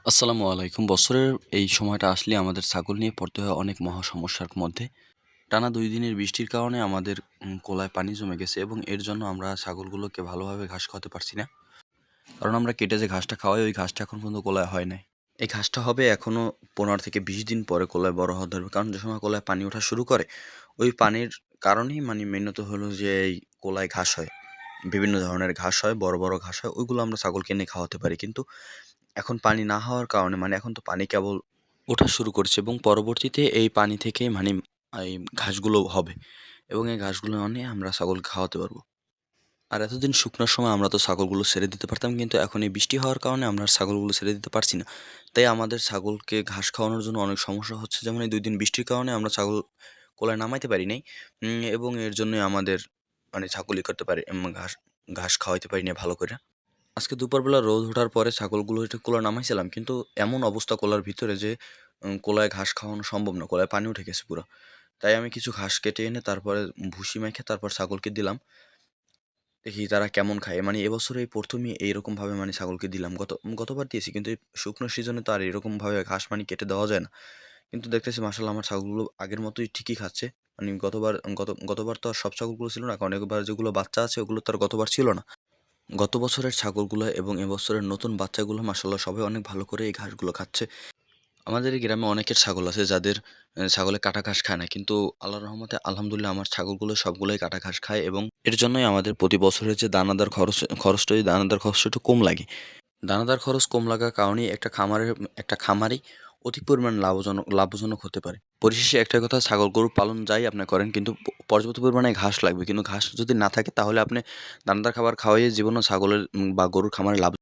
আসসালামু আলাইকুম। বছরের এই সময়টা আসলে আমাদের ছাগল নিয়ে পড়তে হয় অনেক মহা সমস্যার মধ্যে। টানা ২ দিনের বৃষ্টির কারণে আমাদের কোলায় পানি জমে গেছে এবং এর জন্য আমরা ছাগলগুলোকে ভালোভাবে ঘাস খাওয়াতে পারছি না। কারণ আমরা কেটে যে ঘাসটা খাওয়াই, ওই ঘাসটা এখন পর্যন্ত কোলায় হয় নাই। এই ঘাসটা হবে এখনো ১৫ থেকে ২০ দিন পরে কোলায় বড় হওয়া ধরবে। কারণ যে সময় কোলায় পানি ওঠা শুরু করে, ওই পানির কারণেই মেইনত হলো যে এই কোলায় ঘাস হয়। বিভিন্ন ধরনের ঘাস হয়, বড়, বড় ঘাস হয়। ওইগুলো আমরা ছাগলকে এনে খাওয়াতে পারি। কিন্তু এখন পানি না হওয়ার কারণে এখন তো পানি কেবল ওঠা শুরু করছে এবং পরবর্তীতে এই পানি থেকেই এই ঘাসগুলো হবে এবং এই ঘাসগুলো এনে আমরা ছাগলকে খাওয়াতে পারবো। আর এতদিন শুকনোর সময় আমরা তো ছাগলগুলো ছেড়ে দিতে পারতাম, কিন্তু এখন এই বৃষ্টি হওয়ার কারণে আমরা আর ছাগলগুলো ছেড়ে দিতে পারছি না। তাই আমাদের ছাগলকে ঘাস খাওয়ানোর জন্য অনেক সমস্যা হচ্ছে। যেমন এই ২ দিন বৃষ্টির কারণে আমরা ছাগল কোলায় নামাইতে পারি নাই। এবং এর জন্যই আমাদের ছাগল করতে পারি ঘাস ঘাস খাওয়াইতে পারি না ভালো করে। আজকে দুপুরবেলা রোদ ওঠার পরে ছাগলগুলো একটু কোলা নামাইছিলাম, কিন্তু এমন অবস্থা কোলার ভিতরে যে কোলায় ঘাস খাওয়ানো সম্ভব না, কোলায় পানি উঠে গেছে পুরো। তাই আমি কিছু ঘাস কেটে এনে তারপরে ভুসি মেখে তারপর ছাগলকে দিলাম। দেখি তারা কেমন খায়। এবছর এই ১ম এইরকমভাবে ছাগলকে দিলাম। গতবার দিয়েছি, কিন্তু এই শুকনো সিজনে তো আর এরকমভাবে ঘাস কেটে দেওয়া যায় না। কিন্তু দেখতেছি মাশাআল্লাহ আমার ছাগলগুলো আগের মতোই ঠিকই খাচ্ছে। গতবার তো আর সব ছাগলগুলো ছিল না। কারণ এবার যেগুলো বাচ্চা আছে ওগুলো তো আর গতবার ছিল না। গত বছরের ছাগলগুলো এবং এবছরের নতুন বাচ্চাগুলো মাশাআল্লাহ সবাই অনেক ভালো করে এই ঘাসগুলো খাচ্ছে। আমাদের এই গ্রামে অনেকের ছাগল আছে যাদের ছাগলে কাটা ঘাস খায় না। কিন্তু আল্লাহর রহমতে আলহামদুলিল্লাহ আমার ছাগলগুলো সবগুলোই কাটা ঘাস খায় এবং এর জন্যই আমাদের প্রতি বছরের যে দানাদার খরচটা একটু কম লাগে। দানাদার খরচ কম লাগার কারণেই একটা খামারি অধিক পরিমাণ লাভজনক হতে পারে। পরিশেষে একটাই কথা, ছাগল গরু পালন যাই আপনি করেন, কিন্তু পর্যাপ্ত পরিমাণে ঘাস লাগবে। কিন্তু ঘাস যদি না থাকে তাহলে আপনি দানাদার খাবার খাওয়াইয়ে জীবনেও ছাগলের বা গরুর খামারে লাভ